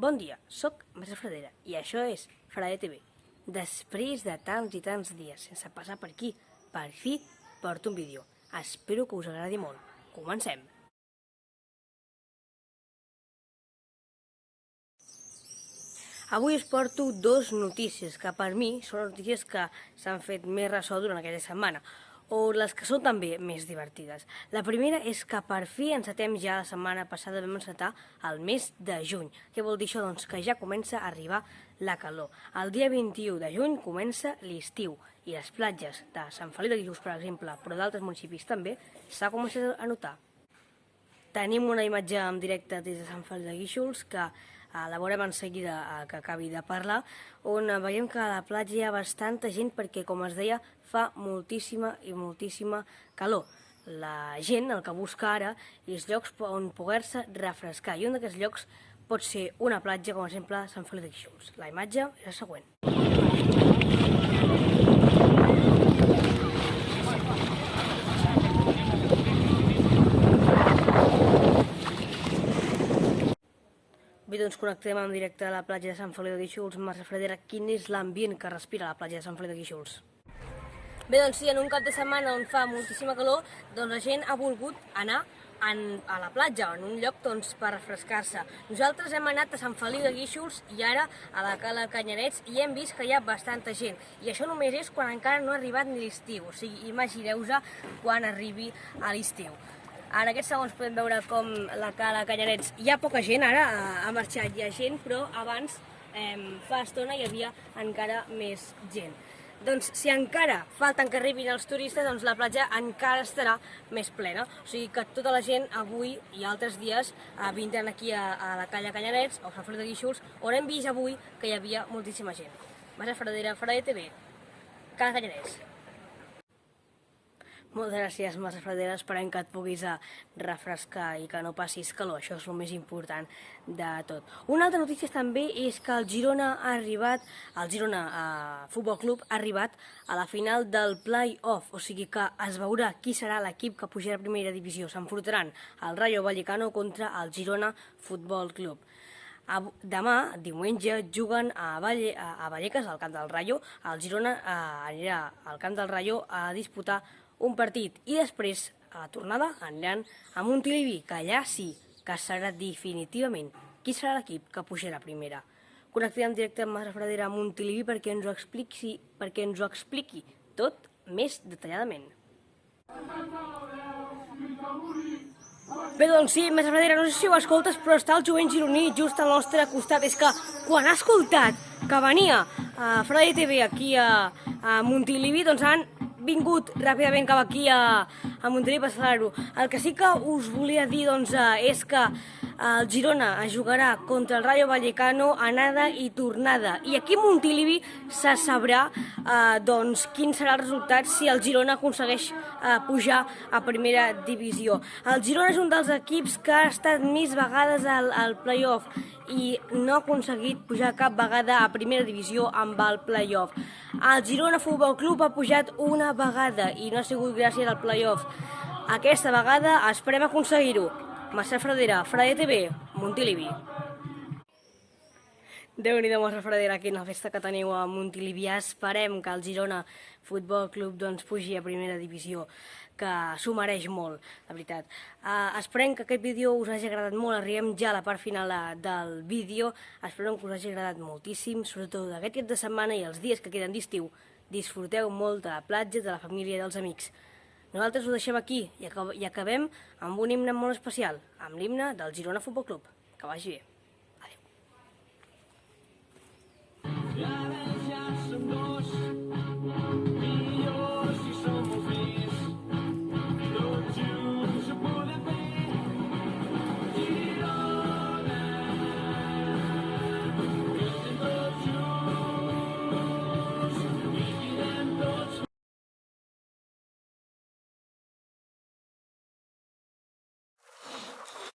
Bon dia, soc Marta Fradera i això és Fradera TV. Després de tants i tants dies sense passar per aquí, per fi porto un vídeo. Espero que us agradi molt. Comencem! Avui us porto dues notícies que per mi són les notícies que s'han fet més ressò durant aquesta setmana, o les que són també més divertides. La primera és que per fi encetem ja la setmana passada, vam encetar el mes de juny. Què vol dir això? Doncs que ja comença a arribar la calor. El dia 21 de juny comença l'estiu i les platges de Sant Feliu de Guíxols, per exemple, però d'altres municipis també, s'ha començat a notar. Tenim una imatge en directe des de Sant Feliu de Guíxols que la veurem en seguida que acabi de parlar, on veiem que a la platja hi ha bastanta gent perquè, com es deia, fa moltíssima i moltíssima calor. La gent el que busca ara és llocs on poder-se refrescar, i un d'aquests llocs pot ser una platja, com per exemple Sant Feliu de Guíxols. La imatge és la següent. Bé, doncs connectem en directe a la platja de Sant Feliu de Guíxols. Marta Fradera, quin és l'ambient que respira la platja de Sant Feliu de Guíxols? Bé, doncs sí, en un cap de setmana on fa moltíssima calor, doncs la gent ha volgut anar a la platja, en un lloc per refrescar-se. Nosaltres hem anat a Sant Feliu de Guíxols i ara a la Cala Canyarets i hem vist que hi ha bastanta gent. I això només és quan encara no ha arribat ni l'estiu, o sigui, imagineu-vos quan arribi a l'estiu. En aquests segons podem veure com la Cala Canyarets hi ha poca gent, ara ha marxat, hi ha gent, però abans, fa estona, hi havia encara més gent. Doncs si encara falten que arribin els turistes, doncs la platja encara estarà més plena. O sigui que tota la gent avui i altres dies vindran aquí a la Cala Canyarets o a Sant Feliu de Guíxols, on hem vist avui que hi havia moltíssima gent. Marta Fradera, Fradera TV, Cala Canyarets. Moltes gràcies, Marta Fradera. Esperem que et puguis refrescar i que no passis calor. Això és el més important de tot. Una altra notícia també és que el Girona Futbol Club ha arribat a la final del play-off, o sigui que es veurà qui serà l'equip que pujarà a primera divisió. S'enfrontaran el Rayo Vallecano contra el Girona Futbol Club. Demà, diumenge, juguen a Vallecas, al camp del Rayo. El Girona anirà al camp del Rayo a disputar un partit i després, a la tornada, aniran a Montilivi, que allà sí que serà definitivament qui serà l'equip que pujarà a primera. Connectem en directe amb Marta Fradera a Montilivi perquè ens ho expliqui tot més detalladament. Bé, doncs sí, Marta Fradera, no sé si ho escoltes, però està el jovent gironí just al nostre costat. És que quan ha escoltat que venia a Fradera TV aquí a Montilivi, doncs han vingut ràpidament cap aquí a Montilivi per celebrar-ho. El que sí que us volia dir és que el Girona es jugarà contra el Rayo Vallecano anada i tornada. I aquí a Montilivi se sabrà quin serà el resultat si el Girona aconsegueix pujar a primera divisió. El Girona és un dels equips que ha estat més vegades al play-off i no ha aconseguit pujar cap vegada a primera divisió amb el play-off. El Girona Futbol Club ha pujat una vegada i no ha sigut gràcies al play-off. Aquesta vegada esperem aconseguir-ho. Marta Fradera, Fradera TV, Montilivi. Déu-n'hi-do, Marta Fradera, quina festa que teniu a Montilivi. Esperem que el Girona Futbol Club pugi a primera divisió, que s'ho mereix molt, la veritat. Esperem que aquest vídeo us hagi agradat molt. Arribem ja a la part final del vídeo. Esperem que us hagi agradat moltíssim, sobretot aquest cap de setmana i els dies que queden d'estiu. Disfruteu molt de la platja, de la família i dels amics. Nosaltres ho deixem aquí i acabem amb un himne molt especial, amb l'himne del Girona Futbol Club. Que vagi bé. Adéu.